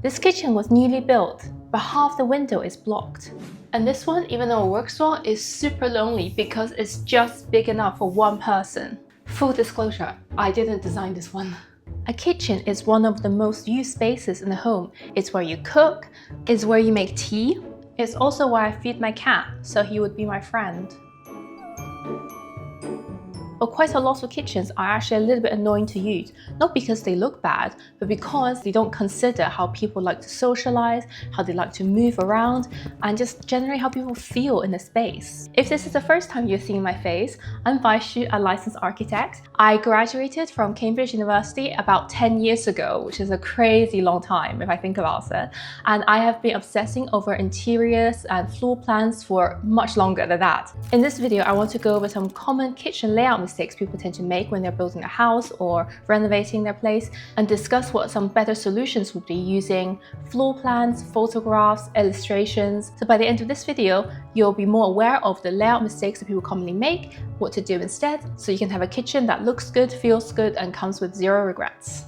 This kitchen was newly built, but half the window is blocked. And this one, even though it works well, is super lonely because it's just big enough for one person. Full disclosure, I didn't design this one. A kitchen is one of the most used spaces in the home. It's where you cook, it's where you make tea. It's also where I feed my cat, so he would be my friend. But quite a lot of kitchens are actually a little bit annoying to use, not because they look bad, but because they don't consider how people like to socialize, how they like to move around, and just generally how people feel in a space. If this is the first time you're seeing my face, I'm BaiXu, a licensed architect. I graduated from Cambridge University about 10 years ago, which is a crazy long time if I think about it. And I have been obsessing over interiors and floor plans for much longer than that. In this video, I want to go over some common kitchen layout mistakes people tend to make when they're building a house or renovating their place, and discuss what some better solutions would be using floor plans, photographs, illustrations. So by the end of this video, you'll be more aware of the layout mistakes that people commonly make, what to do instead, so you can have a kitchen that looks good, feels good, and comes with zero regrets.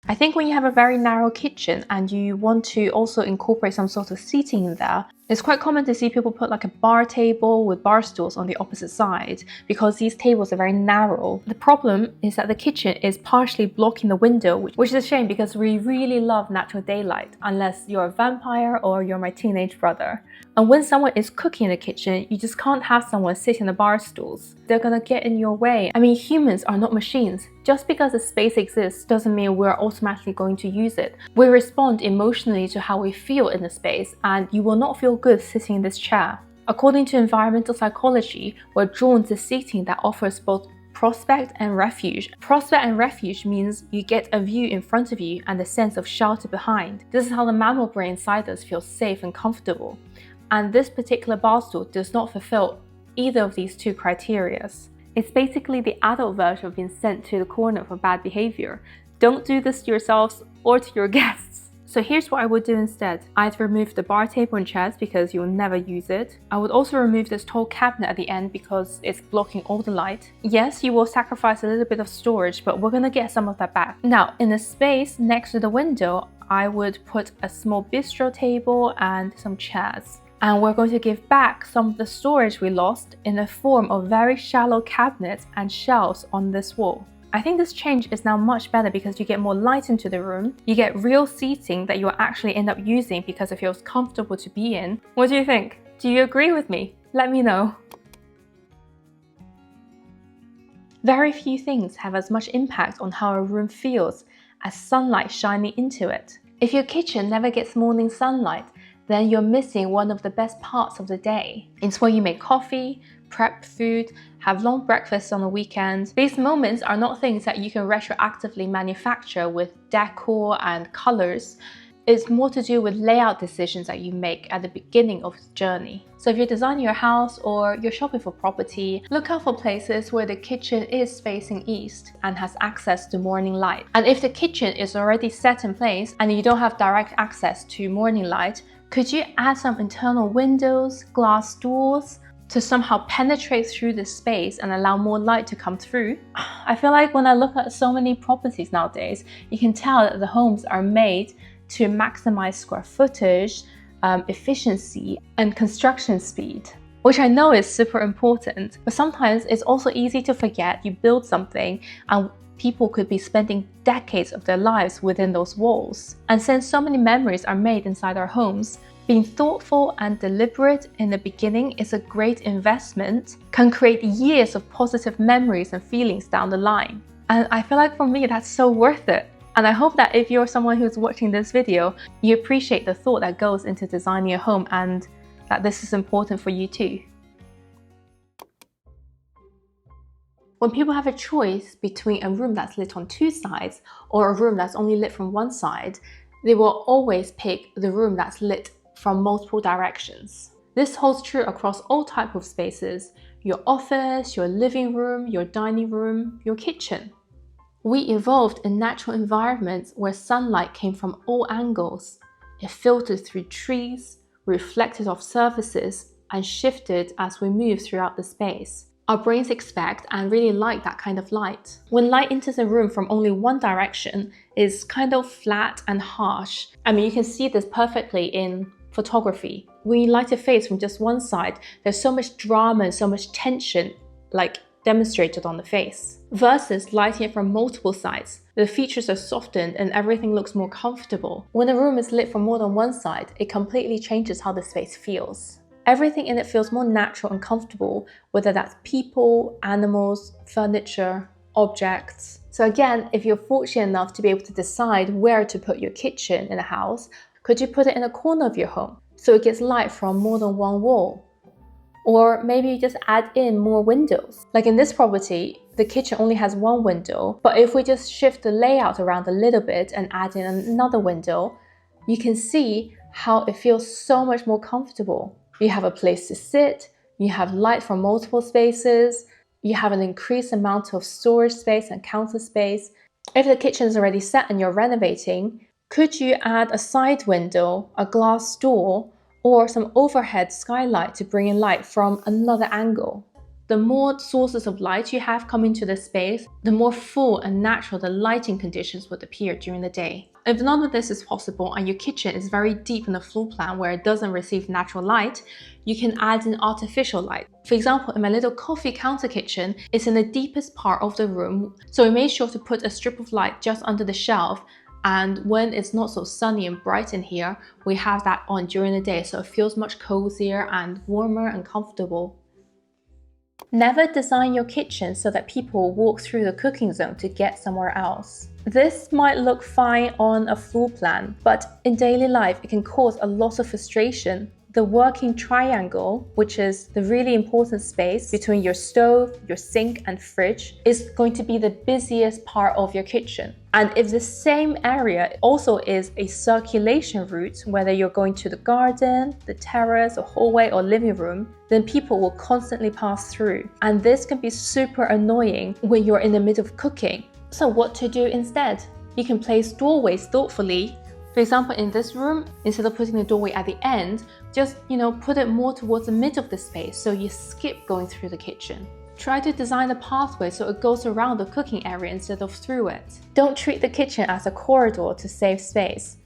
I think when you have a very narrow kitchen and you want to also incorporate some sort of seating in there, it's quite common to see people put like a bar table with bar stools on the opposite side because these tables are very narrow. The problem is that the kitchen is partially blocking the window, which is a shame because we really love natural daylight, unless you're a vampire or you're my teenage brother. And when someone is cooking in the kitchen, you just can't have someone sit in the bar stools. They're gonna get in your way. I mean, humans are not machines. Just because a space exists doesn't mean we're automatically going to use it. We respond emotionally to how we feel in the space, and you will not feel good sitting in this chair. According to environmental psychology, we're drawn to seating that offers both prospect and refuge. Prospect and refuge means you get a view in front of you and a sense of shelter behind. This is how the mammal brain inside us feels safe and comfortable. And this particular bar stool does not fulfill either of these two criteria. It's basically the adult version of being sent to the corner for bad behavior. Don't do this to yourselves or to your guests. So here's what I would do instead. I'd remove the bar table and chairs because you'll never use it. I would also remove this tall cabinet at the end because it's blocking all the light. Yes, you will sacrifice a little bit of storage, but we're gonna get some of that back. Now, in the space next to the window, I would put a small bistro table and some chairs. And we're going to give back some of the storage we lost in the form of very shallow cabinets and shelves on this wall. I think this change is now much better because you get more light into the room, you get real seating that you'll actually end up using because it feels comfortable to be in. What do you think? Do you agree with me? Let me know. Very few things have as much impact on how a room feels as sunlight shining into it. If your kitchen never gets morning sunlight, then you're missing one of the best parts of the day. It's where you make coffee, prep food, have long breakfasts on the weekend. These moments are not things that you can retroactively manufacture with decor and colors. It's more to do with layout decisions that you make at the beginning of the journey. So if you're designing your house or you're shopping for property, look out for places where the kitchen is facing east and has access to morning light. And if the kitchen is already set in place and you don't have direct access to morning light, could you add some internal windows, glass doors, to somehow penetrate through the space and allow more light to come through? I feel like when I look at so many properties nowadays, you can tell that the homes are made to maximize square footage, efficiency, and construction speed, which I know is super important, but sometimes it's also easy to forget you build something and people could be spending decades of their lives within those walls. And since so many memories are made inside our homes, being thoughtful and deliberate in the beginning is a great investment, can create years of positive memories and feelings down the line. And I feel like for me, that's so worth it. And I hope that if you're someone who's watching this video, you appreciate the thought that goes into designing a home and that this is important for you too. When people have a choice between a room that's lit on two sides or a room that's only lit from one side, they will always pick the room that's lit from multiple directions. This holds true across all types of spaces: your office, your living room, your dining room, your kitchen. We evolved in natural environments where sunlight came from all angles. It filtered through trees, reflected off surfaces, and shifted as we moved throughout the space. Our brains expect and really like that kind of light. When light enters a room from only one direction, it's kind of flat and harsh. I mean, you can see this perfectly in photography. When you light a face from just one side, there's so much drama and so much tension, like demonstrated on the face. Versus lighting it from multiple sides, the features are softened and everything looks more comfortable. When a room is lit from more than one side, it completely changes how the space feels. Everything in it feels more natural and comfortable, whether that's people, animals, furniture, objects. So again, if you're fortunate enough to be able to decide where to put your kitchen in a house, could you put it in a corner of your home so it gets light from more than one wall? Or maybe you just add in more windows. Like in this property, the kitchen only has one window, but if we just shift the layout around a little bit and add in another window, you can see how it feels so much more comfortable. You have a place to sit, you have light from multiple spaces, you have an increased amount of storage space and counter space. If the kitchen is already set and you're renovating, could you add a side window, a glass door, or some overhead skylight to bring in light from another angle? The more sources of light you have come into the space, the more full and natural the lighting conditions would appear during the day. If none of this is possible and your kitchen is very deep in the floor plan where it doesn't receive natural light, you can add in artificial light. For example, in my little coffee counter kitchen, it's in the deepest part of the room, so we made sure to put a strip of light just under the shelf. And when it's not so sunny and bright in here, we have that on during the day, so it feels much cozier and warmer and comfortable. Never design your kitchen so that people walk through the cooking zone to get somewhere else. This might look fine on a floor plan, but in daily life it can cause a lot of frustration. The working triangle, which is the really important space between your stove, your sink and fridge, is going to be the busiest part of your kitchen. And if the same area also is a circulation route, whether you're going to the garden, the terrace, or hallway or living room, then people will constantly pass through. And this can be super annoying when you're in the middle of cooking. So what to do instead? You can place doorways thoughtfully. For example, in this room, instead of putting the doorway at the end, just, put it more towards the middle of the space so you skip going through the kitchen. Try to design a pathway so it goes around the cooking area instead of through it. Don't treat the kitchen as a corridor to save space.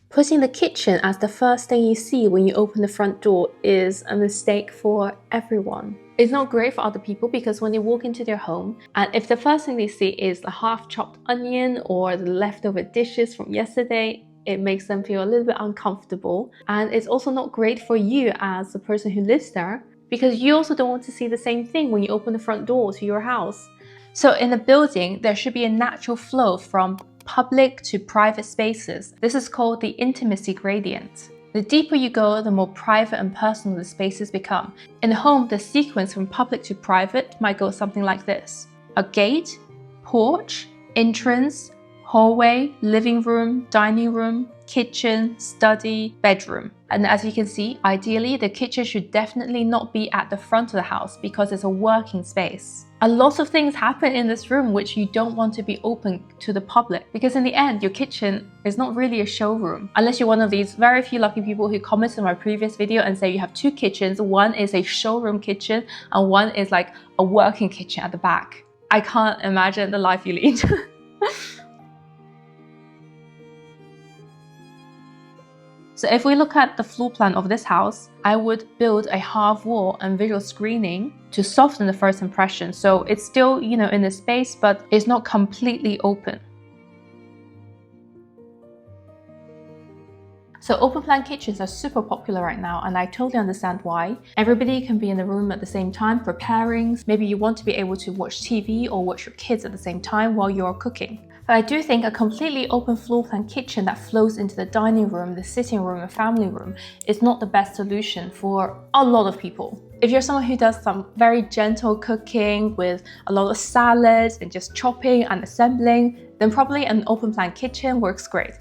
Putting the kitchen as the first thing you see when you open the front door is a mistake for everyone. It's not great for other people because when they walk into their home, and if the first thing they see is the half-chopped onion or the leftover dishes from yesterday, it makes them feel a little bit uncomfortable. And it's also not great for you as the person who lives there, because you also don't want to see the same thing when you open the front door to your house. So in a building, there should be a natural flow from public to private spaces. This is called the intimacy gradient. The deeper you go, the more private and personal the spaces become. In a home, the sequence from public to private might go something like this: a gate, porch, entrance, hallway, living room, dining room, kitchen, study, bedroom. And as you can see, ideally, the kitchen should definitely not be at the front of the house because it's a working space. A lot of things happen in this room which you don't want to be open to the public, because in the end, your kitchen is not really a showroom. Unless you're one of these very few lucky people who commented on my previous video and say you have two kitchens, one is a showroom kitchen and one is like a working kitchen at the back. I can't imagine the life you lead. So if we look at the floor plan of this house, I would build a half wall and visual screening to soften the first impression. So it's still, in the space, but it's not completely open. So open plan kitchens are super popular right now, and I totally understand why. Everybody can be in the room at the same time preparing. Maybe you want to be able to watch TV or watch your kids at the same time while you're cooking. But I do think a completely open floor plan kitchen that flows into the dining room, the sitting room, and family room is not the best solution for a lot of people. If you're someone who does some very gentle cooking with a lot of salads and just chopping and assembling, then probably an open plan kitchen works great.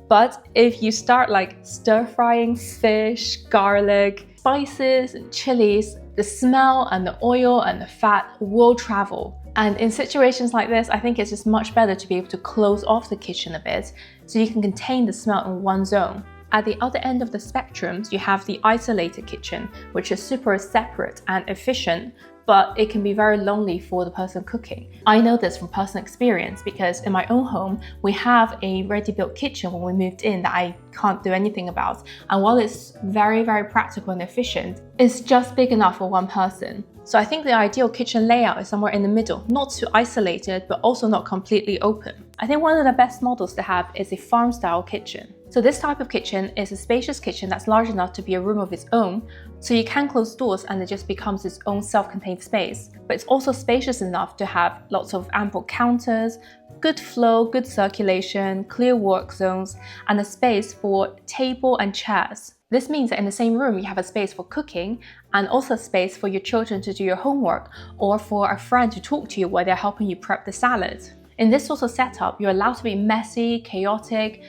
But if you start like stir frying fish, garlic, spices and chilies, the smell and the oil and the fat will travel. And in situations like this, I think it's just much better to be able to close off the kitchen a bit so you can contain the smell in one zone. At the other end of the spectrum, you have the isolated kitchen, which is super separate and efficient, but it can be very lonely for the person cooking. I know this from personal experience because in my own home, we have a ready-built kitchen when we moved in that I can't do anything about. And while it's very, very practical and efficient, it's just big enough for one person. So I think the ideal kitchen layout is somewhere in the middle, not too isolated, but also not completely open. I think one of the best models to have is a farm-style kitchen. So this type of kitchen is a spacious kitchen that's large enough to be a room of its own, so you can close doors and it just becomes its own self-contained space. But it's also spacious enough to have lots of ample counters, good flow, good circulation, clear work zones, and a space for table and chairs. This means that in the same room you have a space for cooking and also a space for your children to do your homework or for a friend to talk to you while they're helping you prep the salad. In this sort of setup, you're allowed to be messy, chaotic,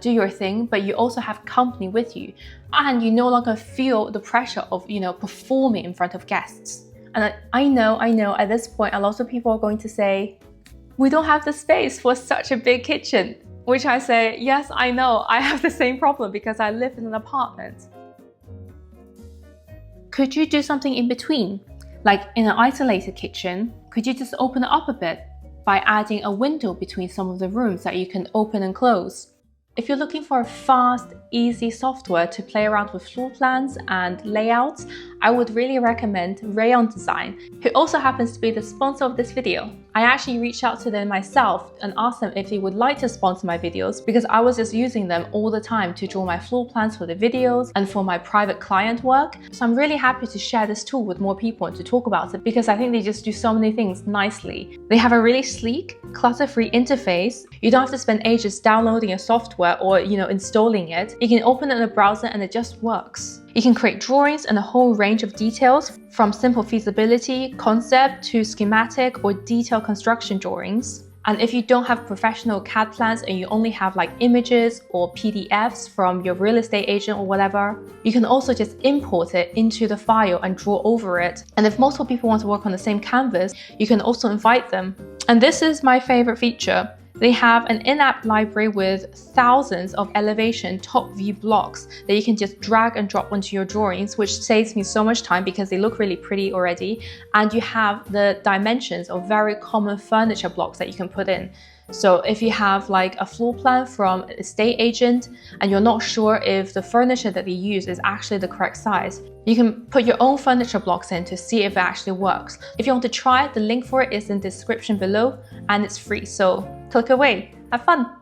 do your thing, but you also have company with you and you no longer feel the pressure of, performing in front of guests. And I know at this point, a lot of people are going to say, we don't have the space for such a big kitchen. Which I say, yes, I know, I have the same problem because I live in an apartment. Could you do something in between? Like in an isolated kitchen, could you just open it up a bit by adding a window between some of the rooms that you can open and close? If you're looking for a fast, easy software to play around with floor plans and layouts, I would really recommend Rayon Design, who also happens to be the sponsor of this video. I actually reached out to them myself and asked them if they would like to sponsor my videos because I was just using them all the time to draw my floor plans for the videos and for my private client work. So I'm really happy to share this tool with more people and to talk about it because I think they just do so many things nicely. They have a really sleek, clutter-free interface. You don't have to spend ages downloading a software or installing it. You can open it in a browser and it just works. You can create drawings and a whole range of details, from simple feasibility, concept to schematic or detailed construction drawings. And if you don't have professional CAD plans and you only have like images or PDFs from your real estate agent or whatever, you can also just import it into the file and draw over it. And if multiple people want to work on the same canvas, you can also invite them. And this is my favorite feature. They have an in-app library with thousands of elevation top view blocks that you can just drag and drop onto your drawings, which saves me so much time because they look really pretty already. And you have the dimensions of very common furniture blocks that you can put in. So if you have like a floor plan from an estate agent and you're not sure if the furniture that they use is actually the correct size, you can put your own furniture blocks in to see if it actually works. If you want to try it, the link for it is in the description below and it's free, so click away, have fun!